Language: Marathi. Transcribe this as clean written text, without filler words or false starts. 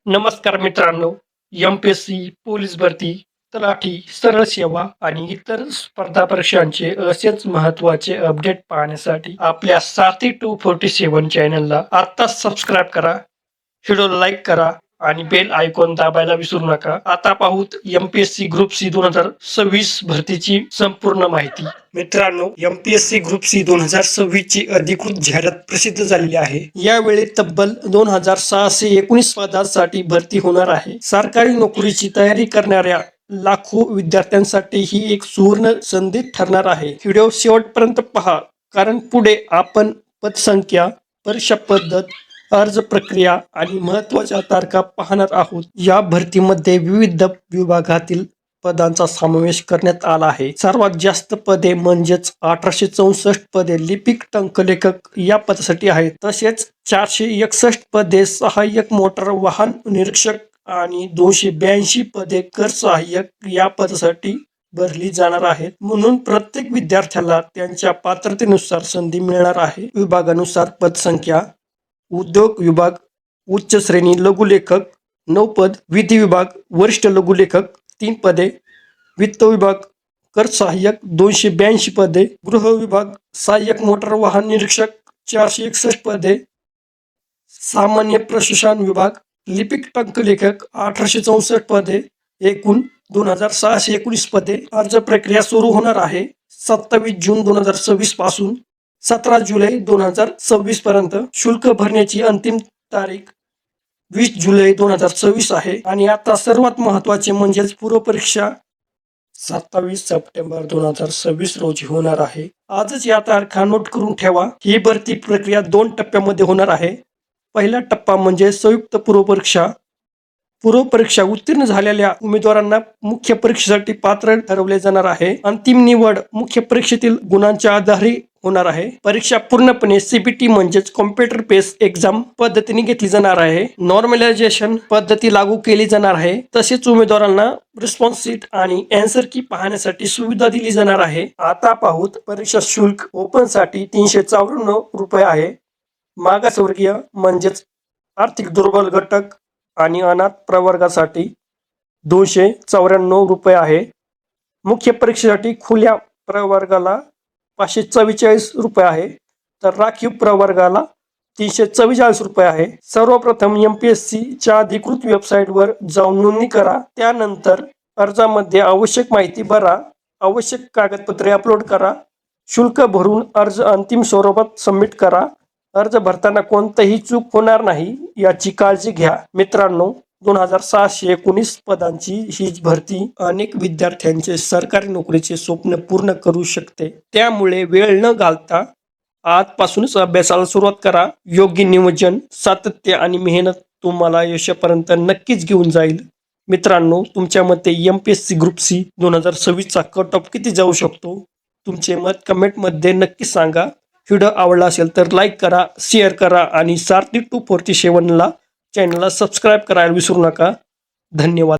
नमस्कार मित्रांनो. एम-पी-एस-सी, पोलीस भरती, तलाठी, सरळ सेवा आणि इतर स्पर्धा परीक्षांचे असेच महत्त्वाचे अपडेट पाहण्यासाठी आपल्या सारथी 247 चॅनलला आत्ताच सबस्क्राईब करा, व्हिडिओला लाईक करा आणि बेल आयकॉन दाबायला विसरू नका. आता पाहूत एम-पी-एस-सी ग्रुप सी 2026 भरतीची संपूर्ण माहिती. मित्रांनो, एम-पी-एस-सी ग्रुप सी 2026 ची अधिकृत जाहिरात प्रसिद्ध झालेली आहे. यावेळी तब्बल 2619 पदांसाठी भरती होणार आहे. सरकारी नोकरीची तयारी करणाऱ्या लाखो विद्यार्थ्यांसाठी ही एक सुवर्ण संधी ठरणार आहे. व्हिडिओ शेवटपर्यंत पहा, कारण पुढे आपण पदसंख्या, परीक्षा पद्धत, अर्ज प्रक्रिया आणि महत्त्वाच्या तारखा पाहणार आहोत. या भरतीमध्ये विविध विभागातील पदांचा समावेश करण्यात आला आहे. सर्वात जास्त पदे म्हणजेच 1864 पदे लिपिक टंकलेखक या पदासाठी आहेत. तसेच 461 पदे सहाय्यक मोटार वाहन निरीक्षक आणि 282 पदे कर सहाय्यक या पदासाठी भरली जाणार आहेत. म्हणून प्रत्येक विद्यार्थ्याला त्यांच्या पात्रतेनुसार संधी मिळणार आहे. विभागानुसार पदसंख्या: उद्योग विभाग उच्च श्रेणी लघुलेखक 9 पद, विधी विभाग वरिष्ठ लघुलेखक 3 पदे, वित्त विभाग कर सहाय्यक 282 पदे, गृह विभाग सहाय्यक मोटार वाहन निरीक्षक 461 पदे, सामान्य प्रशासन विभाग लिपिक टंकलेखक 1864 पदे, एकूण 2619 पदे. अर्ज प्रक्रिया सुरू होणार आहे 27 जून 2026 पासून 17 जुलै 2026 पर्यंत. शुल्क भरण्याची अंतिम तारीख 20 जुलै 2026 आहे. आणि आता सर्वात महत्त्वाचे म्हणजेच पूर्वपरीक्षा 27 सप्टेंबर 2026 रोजी होणार आहे. आजच या तारखा नोट करून ठेवा. ही भरती प्रक्रिया 2 टप्प्यामध्ये होणार आहे. पहिला टप्पा म्हणजे संयुक्त पूर्वपरीक्षा. पूर्वपरीक्षा उत्तीर्ण झालेल्या उमेदवारांना मुख्य परीक्षेसाठी पात्र ठरवले जाणार आहे. अंतिम निवड मुख्य परीक्षेतील गुणांच्या आधारे होणार आहे. परीक्षा पूर्णपणे सीबीटी म्हणजेच कॉम्प्युटर बेस्ड एक्झाम पद्धतीने घेतली जाणार आहे. नॉर्मलायझेशन पद्धती लागू केली जाणार आहे. तसेच उमेदवारांना रिस्पॉन्स शीट आणि अँसर की पाहण्यासाठी सुविधा दिली जाणार आहे. आता पाहूत परीक्षा शुल्क. ओपन साठी 354 रुपये आहे. मागासवर्गीय म्हणजेच आर्थिक दुर्बल घटक आणि अनाथ प्रवर्गासाठी 294 रुपये आहे. मुख्य परीक्षेसाठी खुल्या प्रवर्गाला 544 रुपये आहे, तर राखीव प्रवर्गाला 344 रुपये आहे. सर्वप्रथम एम-पी-एस-सी च्या अधिकृत वेबसाईटवर जाऊन नोंदणी करा. त्यानंतर अर्जामध्ये आवश्यक माहिती भरा, आवश्यक कागदपत्रे अपलोड करा, शुल्क भरून अर्ज अंतिम स्वरूपात सबमिट करा. अर्ज भरताना कोणतीही चूक होणार नाही याची काळजी घ्या. मित्रांनो, 2619 पदांची ही भरती अनेक विद्यार्थ्यांचे सरकारी नोकरीचे स्वप्न पूर्ण करू शकते. त्यामुळे वेळ न घालता आजपासूनच अभ्यासाला सुरुवात करा. योग्य नियोजन, सातत्य आणि मेहनत तुम्हाला यशापर्यंत नक्कीच घेऊन जाईल. मित्रांनो, तुमच्या मते एम-पी-एस-सी ग्रुप सी 2026 चा कट ऑफ किती जाऊ शकतो? तुमचे मत कमेंटमध्ये नक्की सांगा. व्हिडिओ आवडला असेल तर लाईक करा, शेअर करा आणि सारथी 247 चॅनलला सबस्क्राईब करायला विसरू नका. धन्यवाद.